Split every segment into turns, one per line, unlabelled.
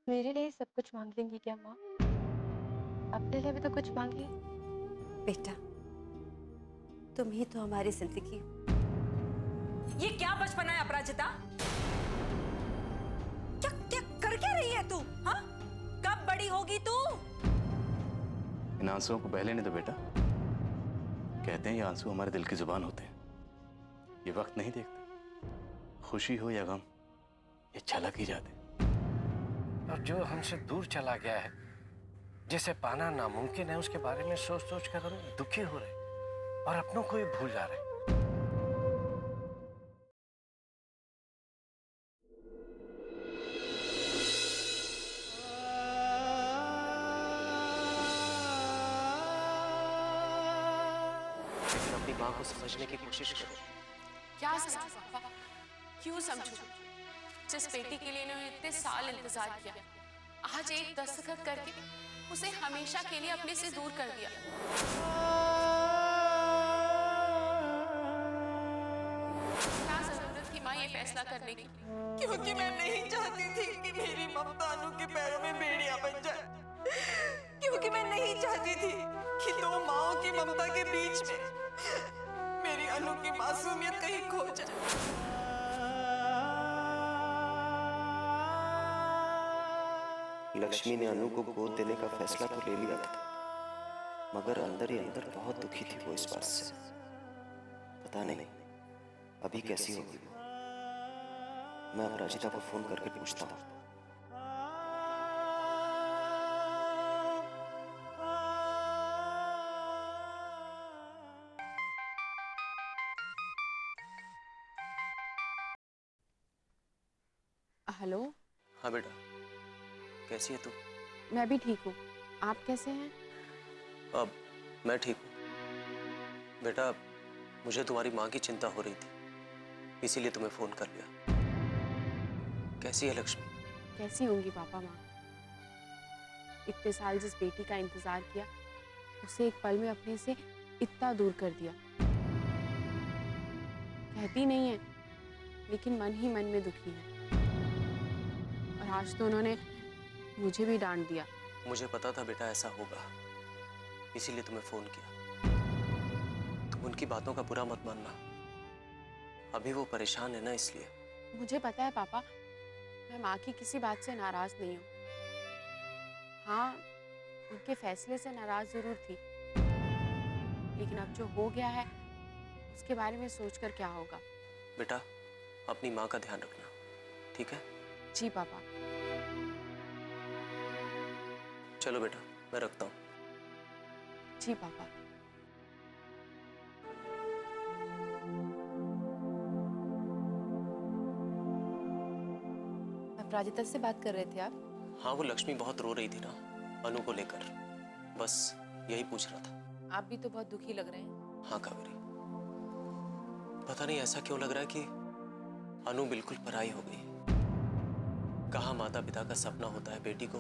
मेरे लिए सब कुछ मांग लेंगी क्या माँ? अपने लिए भी तो कुछ मांगी।
बेटा, तुम ही तो हमारी जिंदगी हो।
ये क्या बचपना है अपराजिता? क्या क्या कर क्या रही है तू? हाँ, कब बड़ी होगी तू?
इन आंसुओं को बहले नहीं दो बेटा। कहते हैं ये आंसू हमारे दिल की जुबान होते हैं। ये वक्त नहीं देखते, खुशी हो या गम, ये छलक ही जाते।
और जो हमसे दूर चला गया है, जिसे पाना नामुमकिन है, उसके बारे में सोच सोच कर हम दुखी हो रहे और अपनों को ही भूल जा रहे। लेकिन अपनी माँ को समझने की कोशिश करो।
क्या समझूं पापा? क्यों समझूं? जिस बेटी के लिए इन्होंने इतने साल इंतजार किया, आज एक दस्तखत करके उसे हमेशा के लिए अपने से दूर कर दिया। क्या जरूरत थी माँ ये फैसला करने की?
क्योंकि मैं नहीं चाहती थी कि मेरी ममता अनु के पैरों में बेड़ियां बन जाए। क्योंकि मैं नहीं चाहती थी कि दो माओं की ममता के बीच में मेरी अनु की मासूमियत कहीं खो जाए।
लक्ष्मी ने अनु को गोद देने का फैसला तो ले लिया था, मगर अंदर ही अंदर बहुत दुखी थी वो इस बात से। पता नहीं अभी कैसी होगी वो। मैं अपराजिता को फोन करके पूछता हूँ।
हेलो।
हाँ बेटा, कैसी है तू?
मैं भी ठीक हूँ। आप कैसे हैं?
अब मैं ठीक हूँ बेटा। मुझे तुम्हारी माँ की चिंता हो रही थी, इसीलिए तुम्हें फोन कर लिया। कैसी है लक्ष्मी?
कैसी होंगी पापा माँ? इतने साल जिस बेटी का इंतजार किया, उसे एक पल में अपने से इतना दूर कर दिया। कहती नहीं है, लेकिन मन ही मन में दुखी है। और आज तो उन्होंने मुझे भी डांट दिया।
मुझे पता था बेटा ऐसा होगा, इसीलिए तुम्हें फोन किया। तुम उनकी बातों का बुरा मत मानना, अभी वो परेशान है ना, इसलिए।
मुझे पता है पापा, मैं माँ की किसी बात से नाराज नहीं हूँ। हाँ, उनके फैसले से नाराज जरूर थी, लेकिन अब जो हो गया है उसके बारे में सोचकर क्या होगा।
बेटा, अपनी माँ का ध्यान रखना, ठीक है?
जी पापा।
चलो बेटा, मैं रखता हूँ।
जी पापा।
अपराजिता से बात कर रहे थे आप?
हाँ, वो लक्ष्मी बहुत रो रही थी ना अनु को लेकर, बस यही पूछ रहा था।
आप भी तो बहुत दुखी लग रहे हैं।
हाँ कावेरी, पता नहीं ऐसा क्यों लग रहा है कि अनु बिल्कुल पराई हो गई। कहाँ माता पिता का सपना होता है बेटी को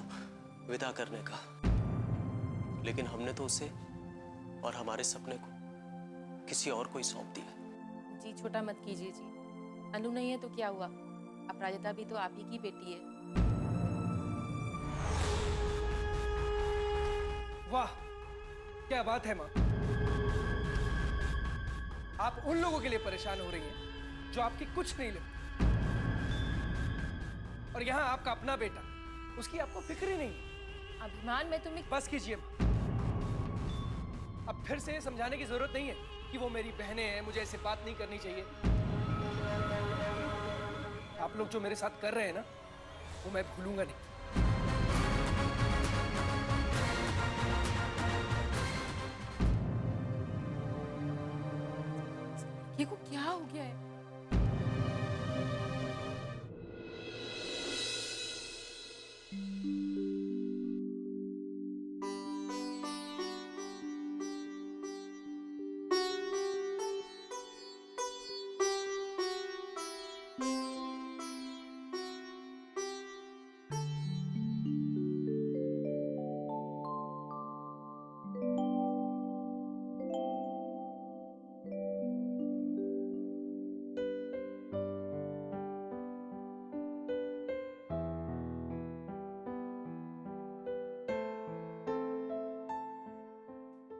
विदा करने का, लेकिन हमने तो उसे और हमारे सपने को किसी और को ही सौंप दिया।
जी छोटा मत कीजिए जी। अनु नहीं है तो क्या हुआ, अपराजिता भी तो आप ही की बेटी है।
वाह, क्या बात है माँ। आप उन लोगों के लिए परेशान हो रही हैं जो आपकी कुछ नहीं लगती, और यहाँ आपका अपना बेटा, उसकी आपको फिक्र ही नहीं है।
अभिमान में तुम्हें
बस कीजिए, अब फिर से समझाने की जरूरत नहीं है कि वो मेरी बहनें हैं, मुझे ऐसे बात नहीं करनी चाहिए। आप लोग जो मेरे साथ कर रहे हैं ना, वो मैं भूलूंगा नहीं।
ये को क्या हो गया है?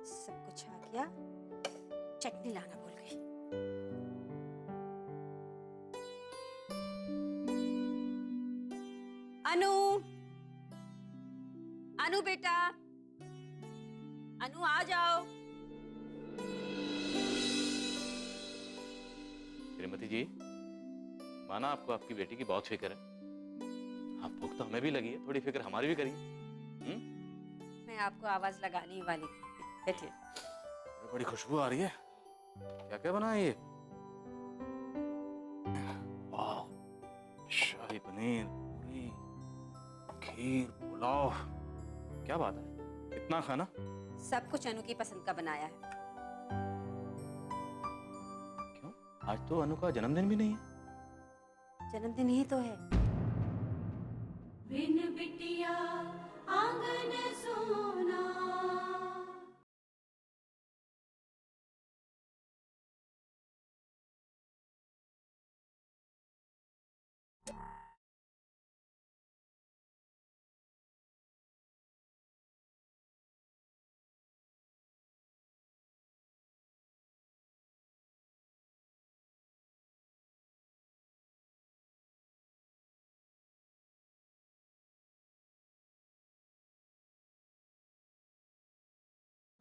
सब कुछ आ गया, चटनी लाना भूल गई। अनु, अनु बेटा, अनु आ जाओ।
श्रीमती जी, माना आपको आपकी बेटी की बहुत फिक्र है। आप भूख तो हमें भी लगी है, थोड़ी फिक्र हमारी भी करिए।
मैं आपको आवाज लगाने ही वाली थी। बैठिए।
बड़ी खुशबू आ रही है। क्या क्या बना है ये? वाह, शाही पनीर, पूरी, खीर, पुलाव, क्या बात है, इतना खाना?
सब कुछ अनु की पसंद का बनाया है।
क्यों, आज तो अनु का जन्मदिन भी नहीं है।
जन्मदिन ही तो है।
बिन बिटिया आंगन सोना।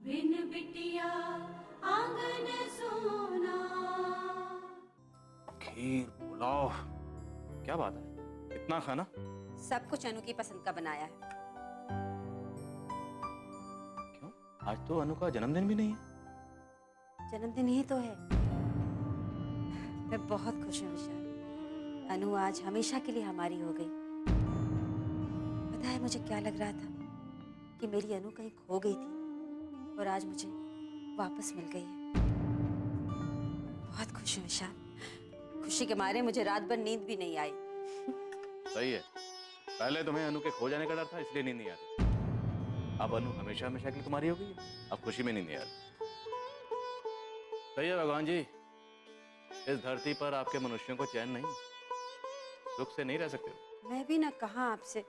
बिन बिटिया आंगन सोना।
खीर, पुलाव, क्या बात है, इतना खाना?
सब कुछ अनु की पसंद का बनाया है।
क्यों, आज तो अनु का जन्मदिन भी नहीं है।
जन्मदिन ही तो है। मैं बहुत खुश हूँ विशाल। अनु आज हमेशा के लिए हमारी हो गई। पता है मुझे क्या लग रहा था कि मेरी अनु कहीं खो गई थी और आज मुझे वापस मिल गई है। बहुत खुश हूँ विशाल। खुशी के मारे मुझे रात भर नींद भी नहीं आई।
सही है, पहले तुम्हें अनु के खो जाने का डर था, इसलिए नींद नहीं आती। अब अनु हमेशा हमेशा के लिए तुम्हारी हो गई है, अब खुशी में नींद नहीं आ रही। सही है भगवान जी, इस धरती पर आपके मनुष्यों को चैन नहीं, सुख से नहीं रह सकते हो।
मैं भी ना कहा आपसे,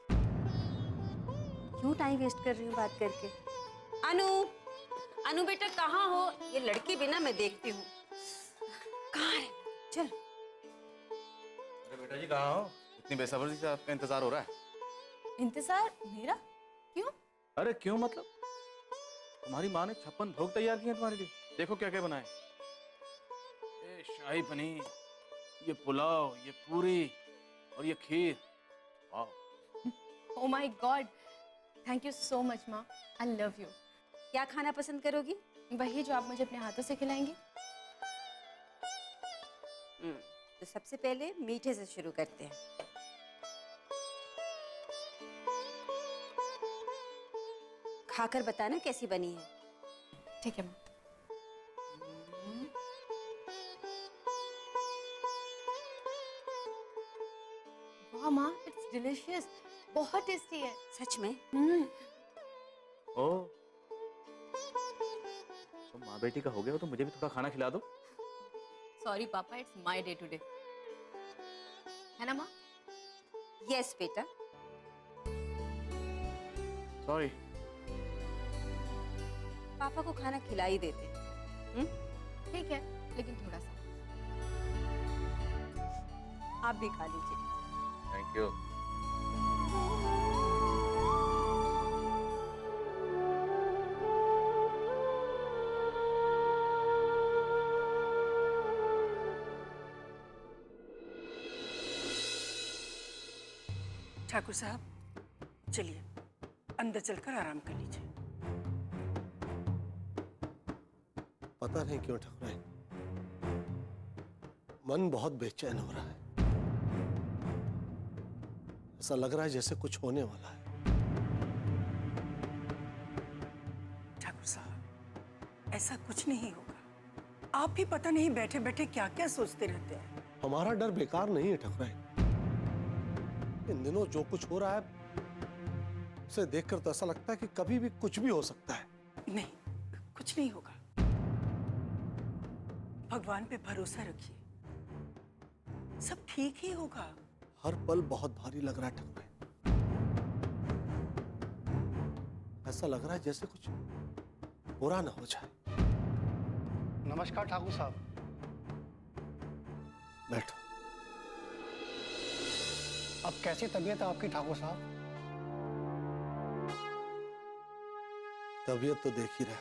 क्यों टाइम वेस्ट कर रही हूँ बात करके। अनु, अनु बेटा कहाँ हो? ये लड़की भी ना मैं देखती हूँ। कहाँ है? चल।
अरे बेटा जी कहाँ हो? इतनी बेसब्री से आपका इंतजार हो रहा है।
इंतजार मेरा? क्यों?
अरे क्यों मतलब, तुम्हारी माँ ने 56 भोग तैयार किए हैं तुम्हारे लिए। देखो क्या क्या बनाए, ये शाही पनीर, ये पुलाव, ये पूरी और ये खीर। वाह।
Oh my God, thank you so much माँ, आई लव यू।
क्या खाना पसंद करोगी?
वही जो आप मुझे अपने हाथों से खिलाएंगी।
तो सबसे पहले मीठे से शुरू करते हैं। खाकर बताना कैसी बनी है।
ठीक है माँ। वाह माँ, इट्स डिलीशियस, बहुत टेस्टी है।
सच में?
ओ, तो माँ बेटी का हो गया हो तो मुझे भी थोड़ा खाना खिला दो।
सॉरी पापा, इट्स माय डे टुडे, है ना माँ?
यस बेटा।
सॉरी।
पापा को खाना खिला ही देते।
ठीक है, लेकिन थोड़ा सा
आप भी खा लीजिए।
Thank you.
ठाकुर साहब चलिए अंदर चलकर आराम कर लीजिए।
पता नहीं क्यों ठाकुर, मन बहुत बेचैन हो रहा है। ऐसा लग रहा है जैसे कुछ होने वाला है।
ठाकुर साहब ऐसा कुछ नहीं होगा। आप भी पता नहीं बैठे बैठे क्या क्या सोचते रहते हैं।
हमारा डर बेकार नहीं है ठाकुर। इन दिनों जो कुछ हो रहा है उसे देखकर तो ऐसा लगता है कि कभी भी कुछ भी हो सकता है।
नहीं, कुछ नहीं होगा। भगवान पे भरोसा रखिए, सब ठीक ही होगा।
हर पल बहुत भारी लग रहा है ठाकुर। ऐसा लग रहा है जैसे कुछ बुरा ना हो जाए।
नमस्कार ठाकुर साहब।
बैठो।
अब कैसी तबीयत है आपकी ठाकुर साहब?
तबीयत तो देख ही रहे हो,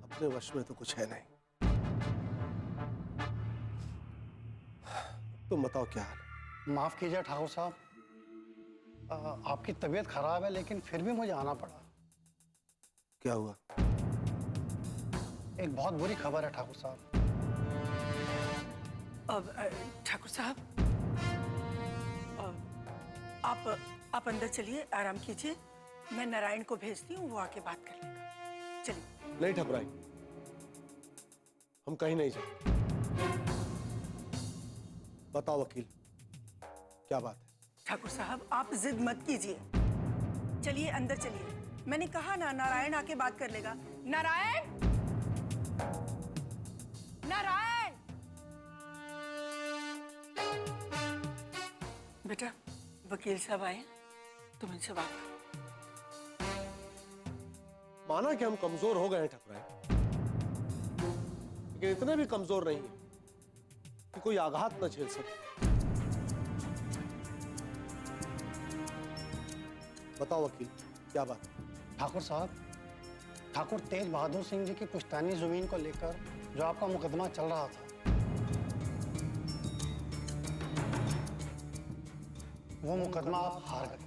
अपने वश में तो कुछ है नहीं। तुम बताओ क्या हाल है?
माफ कीजिए ठाकुर साहब, आपकी तबीयत खराब है लेकिन फिर भी मुझे आना पड़ा।
क्या हुआ?
एक बहुत बुरी खबर है ठाकुर साहब।
अब ठाकुर साहब, आप अंदर चलिए, आराम कीजिए। मैं नारायण को भेजती हूँ, वो आके बात कर लेगा। चलिए।
नहीं ठकुराई, हम कहीं नहीं जाए। बताओ वकील, क्या बात है?
ठाकुर साहब, आप जिद मत कीजिए। चलिए अंदर चलिए। मैंने कहा ना, नारायण आके बात कर लेगा। नारायण, नारायण! बेटा, वकील साहब आए, तुम इनसे बात करो।
माना कि हम कमजोर हो गए हैं ठकुराई, लेकिन इतने भी कमजोर नहीं है कि कोई आघात न झेल सके। बताओ वकील, क्या बात है?
ठाकुर साहब, ठाकुर तेज बहादुर सिंह जी की पुश्तैनी जमीन को लेकर जो आपका मुकदमा चल रहा था, वो मुकदमा आप हार गए।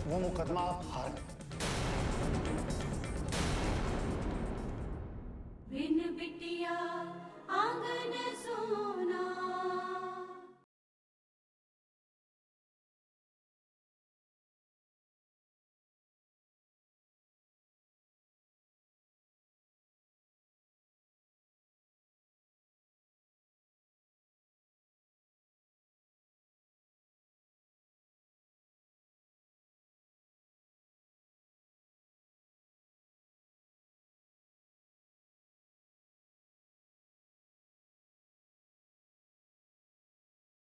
वो मुकदमा आप हार गए।
बिन बिटिया आंगन सोना।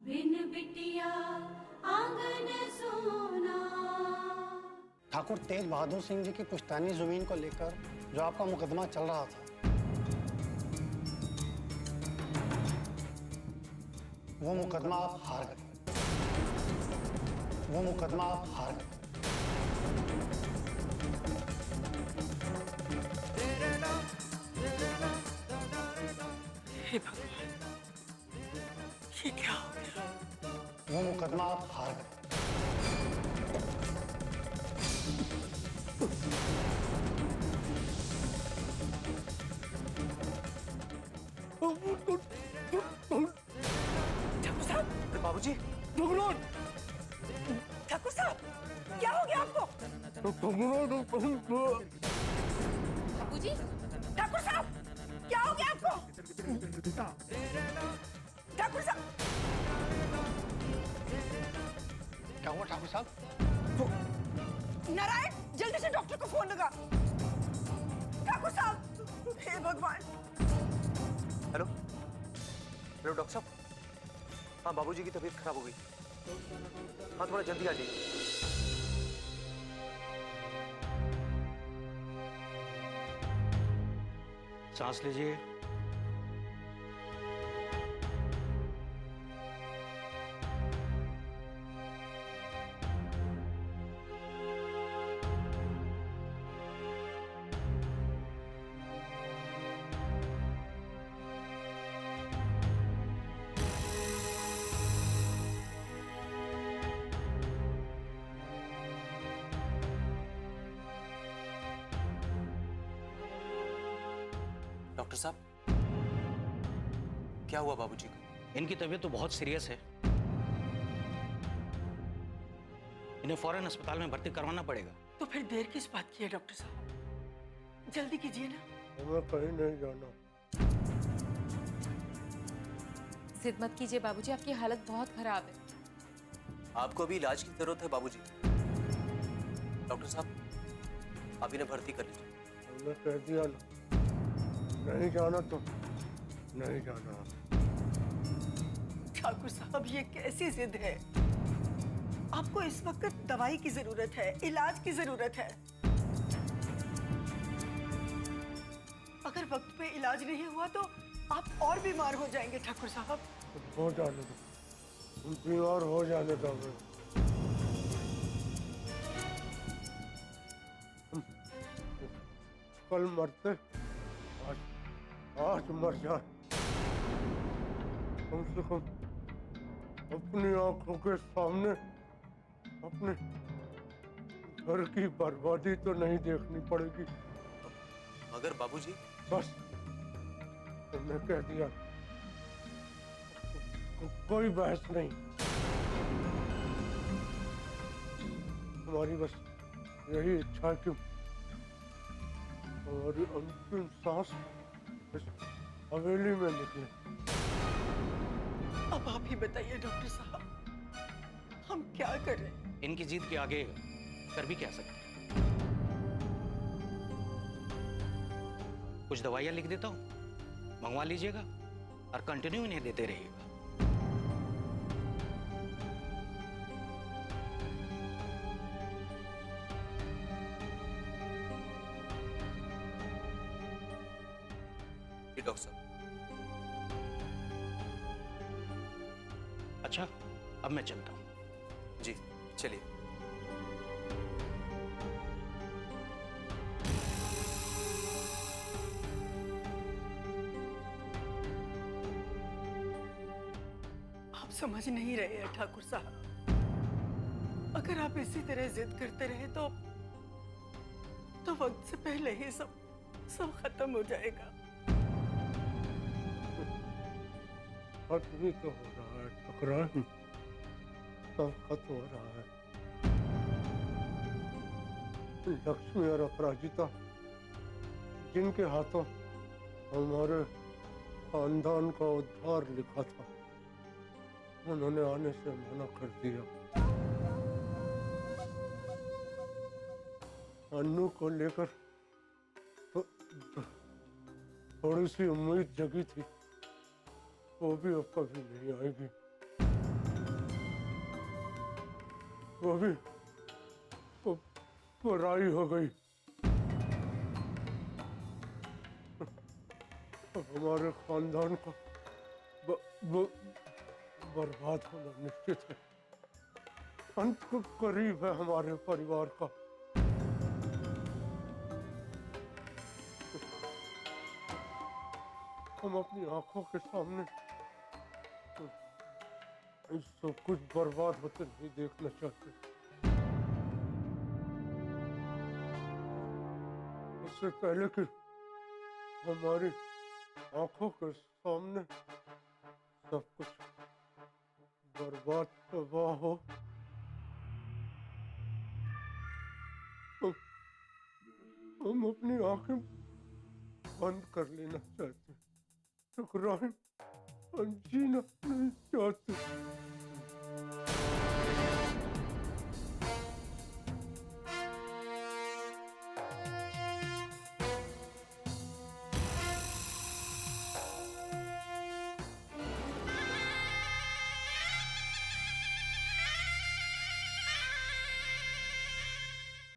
बिन बिटिया आंगन सोना।
ठाकुर तेज बहादुर सिंह जी की पुश्तैनी जमीन को लेकर जो आपका मुकदमा चल रहा था, वो मुकदमा आप हार गए। वो मुकदमा आप हार गए।
हे भगवान, ये क्या हो गया?
वो मुकदमा आप हार गए।
ठाकुर साहब,
बाबूजी,
ठाकुर साहब, क्या हो गया आपको?
बाबूजी,
ठाकुर साहब, क्या हो गया आपको? ठाकुर साहब,
क्या हुआ ठाकुर साहब?
नारायण, जल्दी से डॉक्टर को फोन लगा। ठाकुर साहब, हे भगवान।
हेलो हेलो डॉक्टर साहब। हाँ, बाबूजी की तबीयत खराब हो गई। हाँ, थोड़ा जल्दी आ जाइए।
सांस लीजिए।
डॉक्टर साहब, क्या हुआ बाबूजी को?
इनकी तबीयत तो बहुत सीरियस है, इन्हें फौरन अस्पताल में भर्ती करवाना पड़ेगा।
तो फिर देर किस बात की है डॉक्टर साहब? जल्दी कीजिए ना।
हमें कहीं नहीं जाना।
जिद मत कीजिए बाबूजी, आपकी हालत बहुत खराब है।
आपको भी इलाज की जरूरत है बाबूजी। डॉक्टर साहब, आप इन्हें भर्ती कर लीजिए।
हमने कह दिया ना, नहीं जाना तो नहीं जाना।
ठाकुर साहब, ये कैसी जिद है? आपको इस वक्त दवाई की जरूरत है, इलाज की जरूरत है। अगर वक्त पे इलाज नहीं हुआ तो आप और बीमार हो जाएंगे ठाकुर साहब।
हो जाने दो, बीमार हो जाने दो। कल मरते, आज मर जाए। कम से कम अपनी आंखों के सामने अपने घर की बर्बादी तो नहीं देखनी पड़ेगी।
मगर बाबूजी।
बस तुमने कह दिया, कोई बहस नहीं। हमारी बस यही इच्छा है कि हमारी अंतिम सांस इस हवेली में निकले।
अब आप ही बताइए डॉक्टर साहब, हम क्या करें?
इनकी जीत के आगे कर भी क्या सकते हैं? कुछ दवाइयां लिख देता हूं, मंगवा लीजिएगा और कंटिन्यू इन्हें देते रहिएगा।
डॉक्टर साहब।
अच्छा, अब मैं चलता हूं।
जी चलिए।
आप समझ नहीं रहे हैं ठाकुर साहब। अगर आप इसी तरह जिद करते रहे तो वक्त से पहले ही सब खत्म हो जाएगा।
खत्म ही तो हो रहा है ठकुराइन, सब खत्म हो रहा है। लक्ष्मी और अपराजिता जिनके हाथों हमारे खानदान का उद्धार लिखा था, उन्होंने आने से मना कर दिया। अन्नू को लेकर तो थोड़ी सी उम्मीद जगी थी, वो भी अब कभी नहीं आएगी। वो भी पराई हो गई। अब हमारे खानदान का बर्बाद होना निश्चित है। अंत को करीब है हमारे परिवार का। हम अपनी आंखों के सामने सब कुछ बर्बाद होते नहीं देखना चाहते। इससे पहले कि हमारी आंखों के सामने सब कुछ बर्बाद तबाह हो, हम अपनी आंखें बंद कर लेना चाहते हैं। ठकुराइन, हम जीना नहीं चाहते।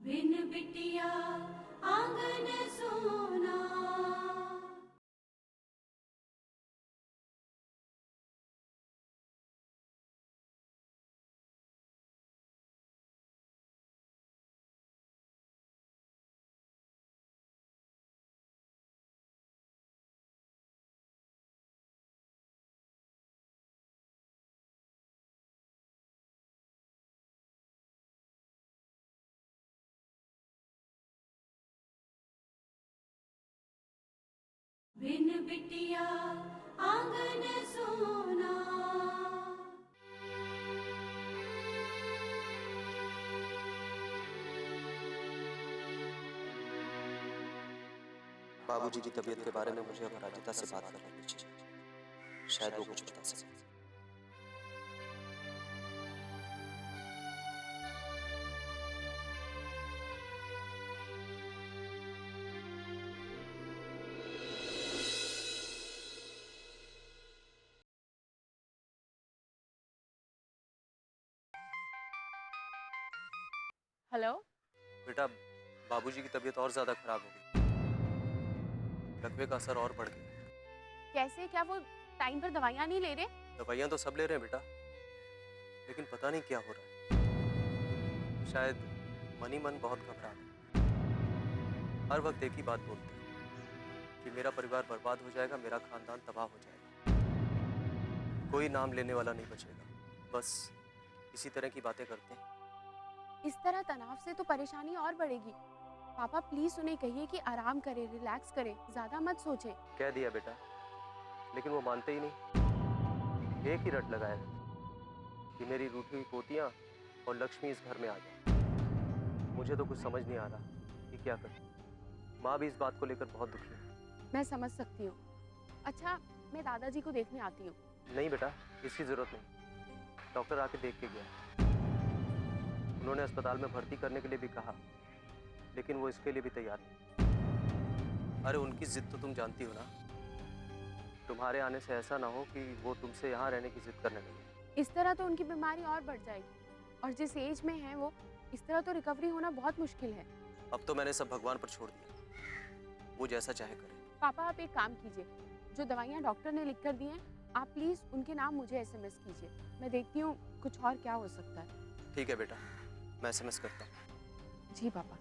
बिन बिटिया आंगन सोना। बिन बिटिया आंगन सोना।
बाबूजी की तबीयत के बारे में मुझे अपराजिता से बात कर लेनी चाहिए, शायद वो कुछ बता सके।
हेलो।
बेटा, बाबूजी की तबीयत और ज्यादा खराब हो गई, लकवे का असर और बढ़ गया।
कैसे? क्या वो टाइम पर दवाइयाँ नहीं ले रहे?
दवाइयाँ तो सब ले रहे हैं बेटा, लेकिन पता नहीं क्या हो रहा है। शायद मन ही मन बहुत घबरा है। हर वक्त एक ही बात बोलते हैं कि मेरा परिवार बर्बाद हो जाएगा, मेरा खानदान तबाह हो जाएगा, कोई नाम लेने वाला नहीं बचेगा। बस इसी तरह की बातें करते हैं।
इस तरह तनाव से तो परेशानी और बढ़ेगी। पापा प्लीज उन्हें कहिए कि आराम करें, रिलैक्स करें, ज्यादा मत सोचें।
कह दिया बेटा, लेकिन वो मानते ही नहीं। एक ही रट लगाया है कि मेरी रूठी हुई पोतियां और लक्ष्मी इस घर में आ जाए। मुझे तो कुछ समझ नहीं आ रहा कि क्या करूं। माँ भी इस बात को लेकर बहुत दुखी है।
मैं समझ सकती हूँ। अच्छा, मैं दादाजी को देखने आती हूँ।
नहीं बेटा, इसकी जरूरत नहीं। डॉक्टर आके देख के गया। उन्होंने अस्पताल में भर्ती करने के लिए भी कहा, लेकिन वो इसके लिए भी तैयार नहीं। अरे उनकी जिद तो तुम जानती हो ना। तुम्हारे आने से ऐसा ना हो कि वो तुमसे यहाँ रहने की जिद करने लगे।
इस तरह तो उनकी बीमारी और बढ़ जाएगी, और जिस एज में है वो, इस तरह तो रिकवरी होना बहुत मुश्किल है।
अब तो मैंने सब भगवान पर छोड़ दिया, वो जैसा चाहे करे।
पापा आप एक काम कीजिए, जो दवाइयाँ डॉक्टर ने लिख कर दी हैं, आप प्लीज उनके नाम मुझे SMS कीजिए। मैं देखती हूँ कुछ और क्या हो सकता है।
ठीक है बेटा, मैं SMS करता हूँ।
जी पापा।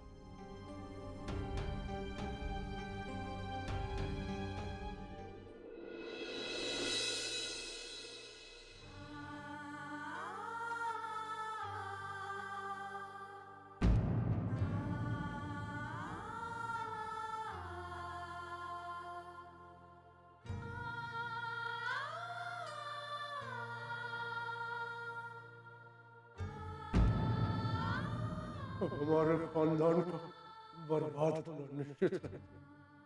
हमारे खानदान का बर्बाद होना निश्चित है।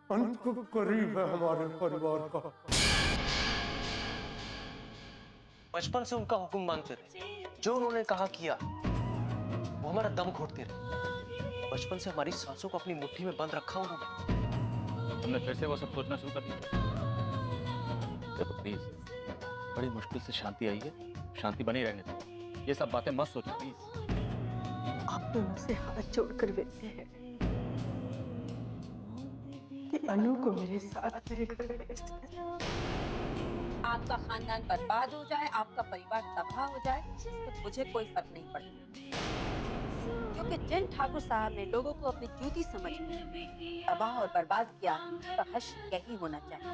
अंत को करीब है हमारे परिवार का।
बचपन से उनका हुक्म मानते रहे, जो उन्होंने कहा किया। वो हमारा दम घोटते रहे। बचपन से हमारी सांसों को अपनी मुट्ठी में बंद रखा उन्होंने।
तुमने फिर से वो सब सोचना शुरू कर दिया। देखो प्लीज, बड़ी मुश्किल से शांति आई है, शांति बनी रहने दो। ये सब बातें मत सोचो प्लीज।
आप दोनों से हाथ जोड़कर विनती है कि अनु को मेरे साथ मेरे घर भेज दें।
आपका खानदान बर्बाद हो जाए, आपका परिवार तबाह हो जाए, तो मुझे कोई फर्क नहीं पड़ता, क्योंकि जिन ठाकुर साहब ने लोगों को अपनी ड्यूटी समझकर तबाह और बर्बाद किया, उसका हश्र यही होना चाहिए।